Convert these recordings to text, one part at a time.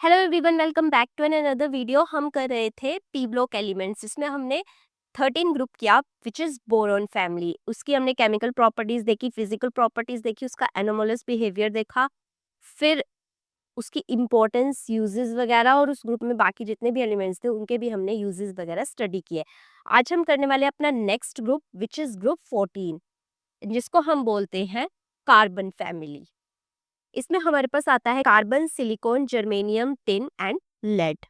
Hello everyone, welcome back to an another video. हम कर रहे थे पी ब्लॉक एलिमेंट्स, जिसमें हमने 13 ग्रुप किया विच इज बोरोन फैमिली। उसकी हमने केमिकल प्रॉपर्टीज देखी, फिजिकल प्रॉपर्टीज देखी, उसका एनोमलस बिहेवियर देखा, फिर उसकी इंपॉर्टेंस, यूजेस वगैरह, और उस ग्रुप में बाकी जितने भी एलिमेंट्स थे उनके भी हमने यूजेस वगैरह स्टडी किए। आज हम करने वाले हैं अपना next group which is group 14, जिसको हम बोलते हैं कार्बन फैमिली। इसमें हमारे पास आता है carbon, silicon, germanium, tin and lead.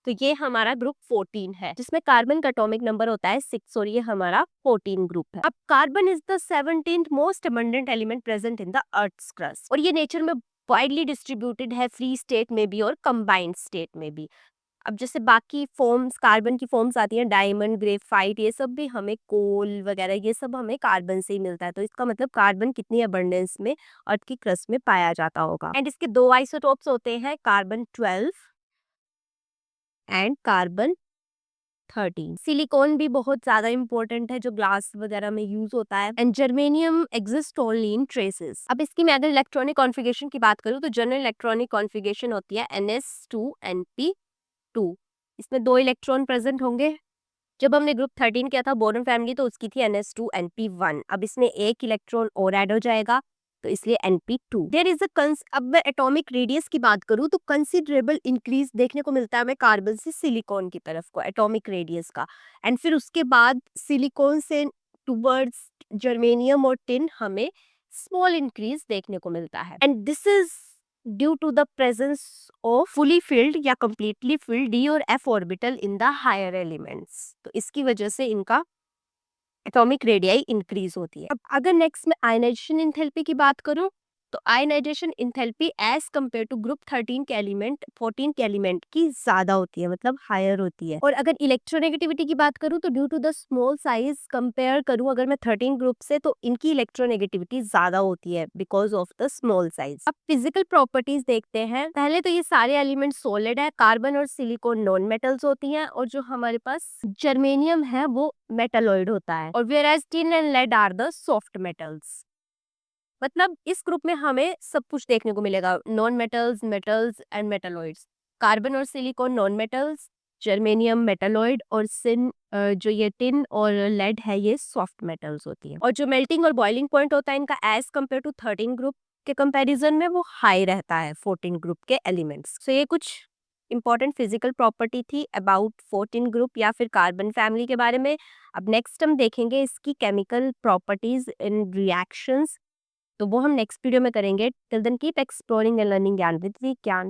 तो ये हमारा ग्रुप 14 है, जिसमें कार्बन का एटॉमिक नंबर होता है 6 और ये हमारा 14 ग्रुप है। अब carbon is the 17th most abundant element present in the earth's crust, और ये नेचर में वाइडली डिस्ट्रीब्यूटेड है, फ्री स्टेट में भी और कंबाइंड स्टेट में भी। अब जैसे बाकी फॉर्म्स, कार्बन की फॉर्म्स आती हैं, डायमंड, ग्रेफाइट, ये सब भी हमें कोल वगैरह ये सब हमें कार्बन से ही मिलता है। तो इसका मतलब कार्बन कितनी अबंडेंस में अर्थ की क्रस्ट में पाया जाता होगा। एंड इसके दो आइसोटोप्स होते हैं, कार्बन 12 एंड कार्बन 13। सिलिकॉन भी बहुत ज्यादा इंपॉर्टेंट है, जो ग्लास वगैरह में यूज होता है। And germanium exist only in traces. अब इसकी मैं अगर इलेक्ट्रॉनिक कॉन्फ़िगरेशन की बात करूँ तो जनरल इलेक्ट्रॉनिक कॉन्फ़िगरेशन होती है NS2 NP2। इसमें दो इलेक्ट्रॉन प्रेजेंट होंगे। जब हमने ग्रुप 13 किया था बोरन फैमिली, तो उसकी थी NS2 NP1। अब इसमें एक इलेक्ट्रॉन और ऐड हो जाएगा, तो इसलिए NP2। देयर इज अब मैं एटॉमिक रेडियस की बात करूं तो कंसिडरेबल इंक्रीज देखने को मिलता है हमें कार्बन से सिलिकॉन की तरफ को, एटॉमिक रेडियस का। एंड फिर उसके बाद सिलिकॉन से टूवर्ड्स जर्मेनियम और टिन हमें स्मॉल इंक्रीज देखने को मिलता है। And this is due to the presence of fully filled या कंप्लीटली फिल्ड d और f orbital in the higher elements. तो इसकी वजह से इनका एटॉमिक रेडियाई इंक्रीज होती है। अब अगर नेक्स्ट में आयनाइजेशन इंथैल्पी की बात करूं तो ionization enthalpy as compare to group 13 के एलिमेंट 14 के एलिमेंट की ज्यादा होती है, मतलब हायर होती है। और अगर इलेक्ट्रोनेगेटिविटी की बात करूं तो due to the small size compare करूं अगर मैं 13 ग्रुप से, तो इनकी इलेक्ट्रोनेगेटिविटी ज्यादा होती है because of the small size. अब फिजिकल प्रॉपर्टीज देखते हैं। पहले तो ये सारे एलिमेंट सॉलिड है, कार्बन और सिलिकॉन नॉन मेटल्स होती हैं, और जो हमारे पास जर्मेनियम है वो मेटालॉइड होता है, और whereas tin and lead are the soft metals. मतलब इस ग्रुप में हमें सब कुछ देखने को मिलेगा, non metals, metals and metalloids. Carbon और silicon non metals, germanium metalloid, और जो ये टिन और लेड है ये सॉफ्ट मेटल्स होती है। और जो मेल्टिंग और बॉइलिंग पॉइंट होता है इनका एज कम्पेयर टू 13 ग्रुप के कंपैरिजन में वो हाई रहता है 14 ग्रुप के एलिमेंट्स। सो ये कुछ इंपॉर्टेंट फिजिकल प्रॉपर्टी थी अबाउट 14 ग्रुप या फिर कार्बन फैमिली के बारे में। अब नेक्स्ट हम देखेंगे इसकी केमिकल प्रॉपर्टीज इन रिएक्शंस, तो वो हम नेक्स्ट वीडियो में करेंगे। Till then keep exploring and learning ज्ञान विद ज्ञान।